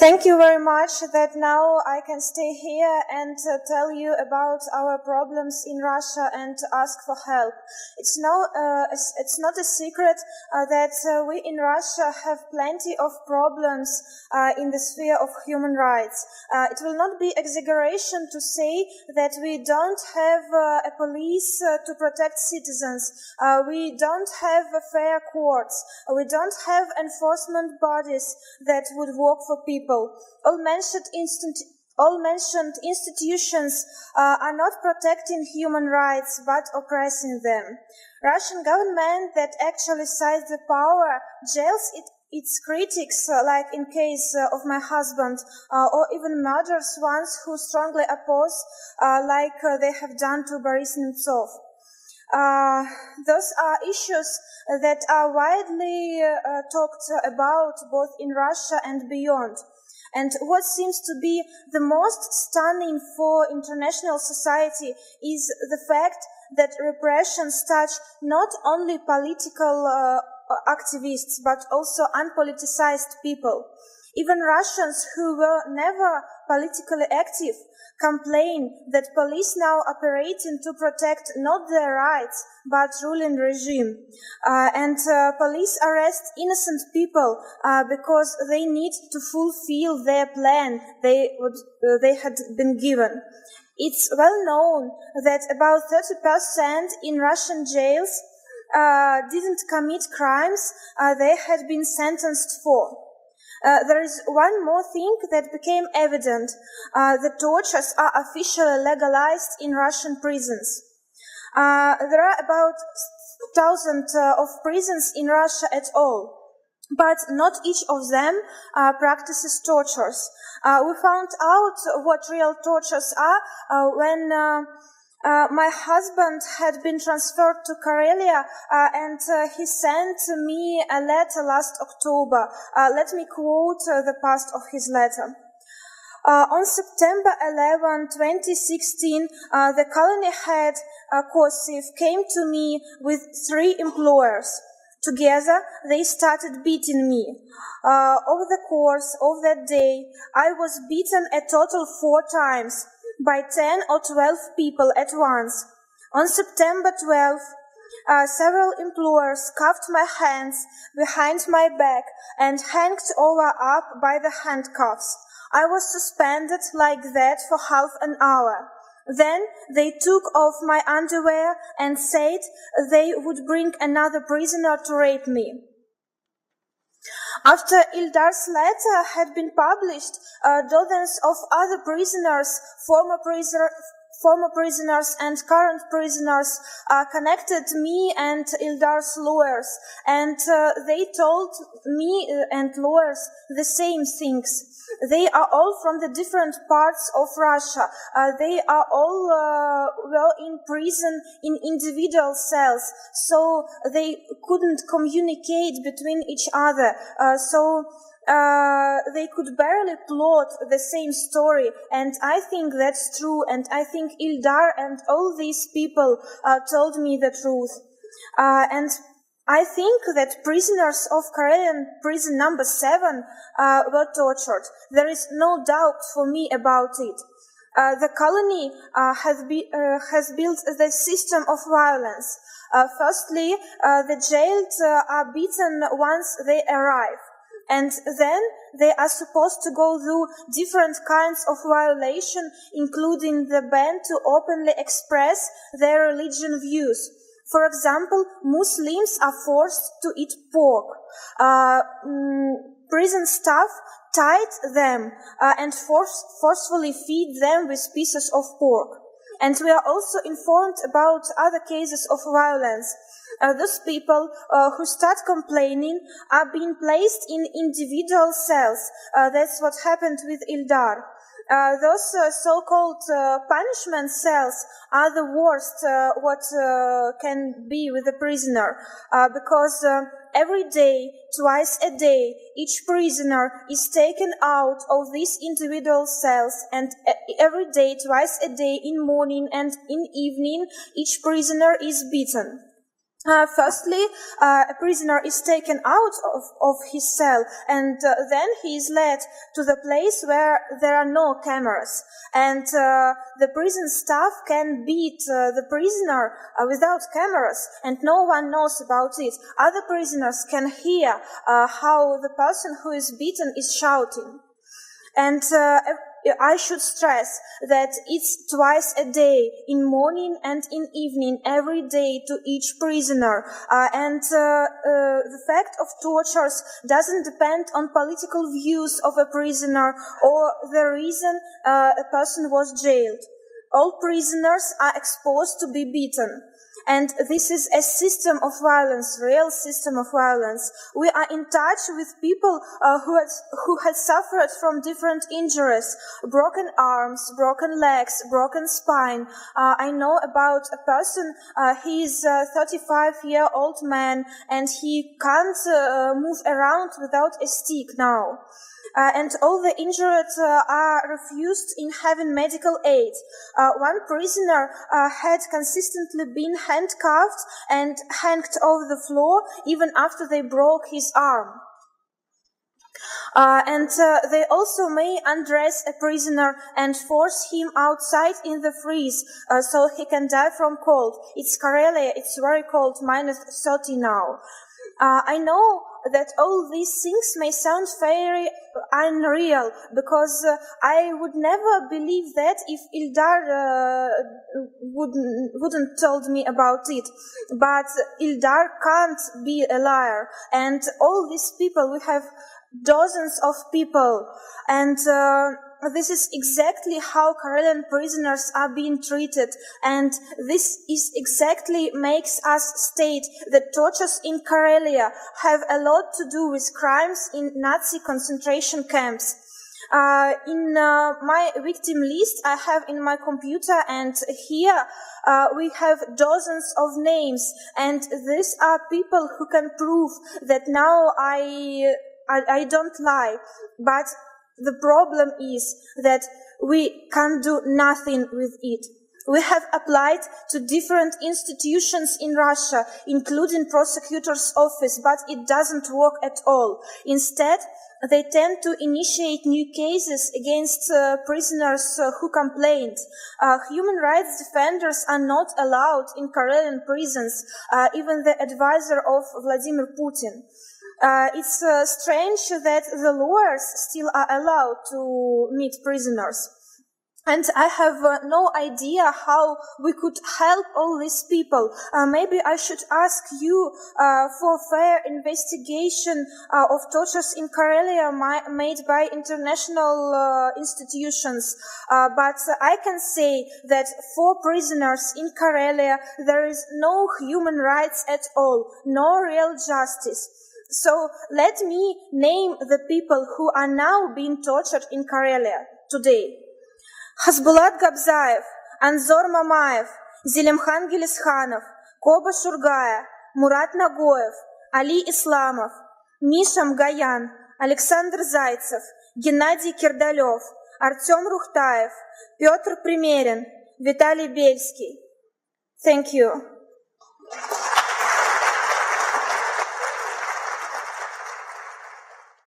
Thank you very much that now I can stay here and tell you about our problems in Russia and ask for help. It's not a secret that we in Russia have plenty of problems in the sphere of human rights. It will not be exaggeration to say that we don't have a police to protect citizens. We don't have fair courts. We don't have enforcement bodies that would work for people. All mentioned institutions are not protecting human rights but oppressing them. Russian government that actually seized the power jails its critics, like in case of my husband, or even murders ones who strongly oppose, like they have done to Boris Nemtsov. Those are issues that are widely talked about both in Russia and beyond. And what seems to be the most stunning for international society is the fact that repressions touch not only political activists but also unpoliticized people. Even Russians who were never politically active complain that police now operating to protect not their rights but ruling regime, and police arrest innocent people because they need to fulfill their plan they had been given. It's well known that about 30% in Russian jails didn't commit crimes they had been sentenced for. There is one more thing that became evident. The tortures are officially legalized in Russian prisons. There are about 1,000 of prisons in Russia at all, but not each of them practices tortures. We found out what real tortures are when my husband had been transferred to Karelia and he sent me a letter last October. Let me quote the part of his letter. On September 11, 2016, the colony head, Kosiv, came to me with 3 employers. Together, they started beating me. Over the course of that day, I was beaten a total 4 times. By 10 or 12 people at once. On September 12, several employers cuffed my hands behind my back and hanged over up by the handcuffs. I was suspended like that for half an hour. Then they took off my underwear and said they would bring another prisoner to rape me. After Ildar's letter had been published, dozens of other prisoners, former prisoners and current prisoners connected me and Ildar's lawyers, and they told me and lawyers the same things. They are all from the different parts of Russia. They are all well in prison in individual cells, so they couldn't communicate between each other. So they could barely plot the same story, and I think that's true, and I think Ildar and all these people told me the truth. And I think that prisoners of Karelian prison number 7 were tortured. There is no doubt for me about it. The colony has built the system of violence. Firstly, the jailed are beaten once they arrive. And then they are supposed to go through different kinds of violation, including the ban to openly express their religion views. For example, Muslims are forced to eat pork. Prison staff tied them and forcefully feed them with pieces of pork. And we are also informed about other cases of violence. Those people who start complaining are being placed in individual cells. That's what happened with Ildar. Those so-called punishment cells are the worst what can be with a prisoner, because every day, twice a day, each prisoner is taken out of these individual cells, and every day, twice a day, in morning and in evening, each prisoner is beaten. Firstly, a prisoner is taken out of his cell, and then he is led to the place where there are no cameras. And the prison staff can beat the prisoner without cameras, and no one knows about it. Other prisoners can hear how the person who is beaten is shouting. And I should stress that it's twice a day, in morning and in evening, every day to each prisoner. And the fact of tortures doesn't depend on political views of a prisoner or the reason a person was jailed. All prisoners are exposed to be beaten. And this is a system of violence, real system of violence. We are in touch with people who had suffered from different injuries, broken arms, broken legs, broken spine. I know about a person, he is a 35-year-old man, and he can't move around without a stick now. And all the injured are refused in having medical aid. One prisoner had consistently been handcuffed and hanged over the floor even after they broke his arm. And they also may undress a prisoner and force him outside in the freeze so he can die from cold. It's Karelia, it's very cold, -30 now. I know that all these things may sound very unreal, because I would never believe that if Ildar wouldn't told me about it. But Ildar can't be a liar. And all these people, we have dozens of people, and this is exactly how Karelian prisoners are being treated, and this is exactly makes us state that tortures in Karelia have a lot to do with crimes in Nazi concentration camps. In my victim list I have in my computer, and here we have dozens of names, and these are people who can prove that now I don't lie. But the problem is that we can't do nothing with it. We have applied to different institutions in Russia, including prosecutor's office, but it doesn't work at all. Instead, they tend to initiate new cases against prisoners who complained. Human rights defenders are not allowed in Karelian prisons, even the advisor of Vladimir Putin. It's strange that the lawyers still are allowed to meet prisoners. And I have no idea how we could help all these people. Maybe I should ask you for fair investigation of tortures in Karelia made by international institutions. But I can say that for prisoners in Karelia, there is no human rights at all, no real justice. So let me name the people who are now being tortured in Karelia today. Хасбулат Габзаев, Анзор Мамаев, Зелимхан Гелисханов, Коба Шургая, Мурат Нагоев, Али Исламов, Миша Мгаян, Александр Зайцев, Геннадий Кирдалев, Артем Рухтаев, Петр Примерин, Виталий Бельский. Thank you.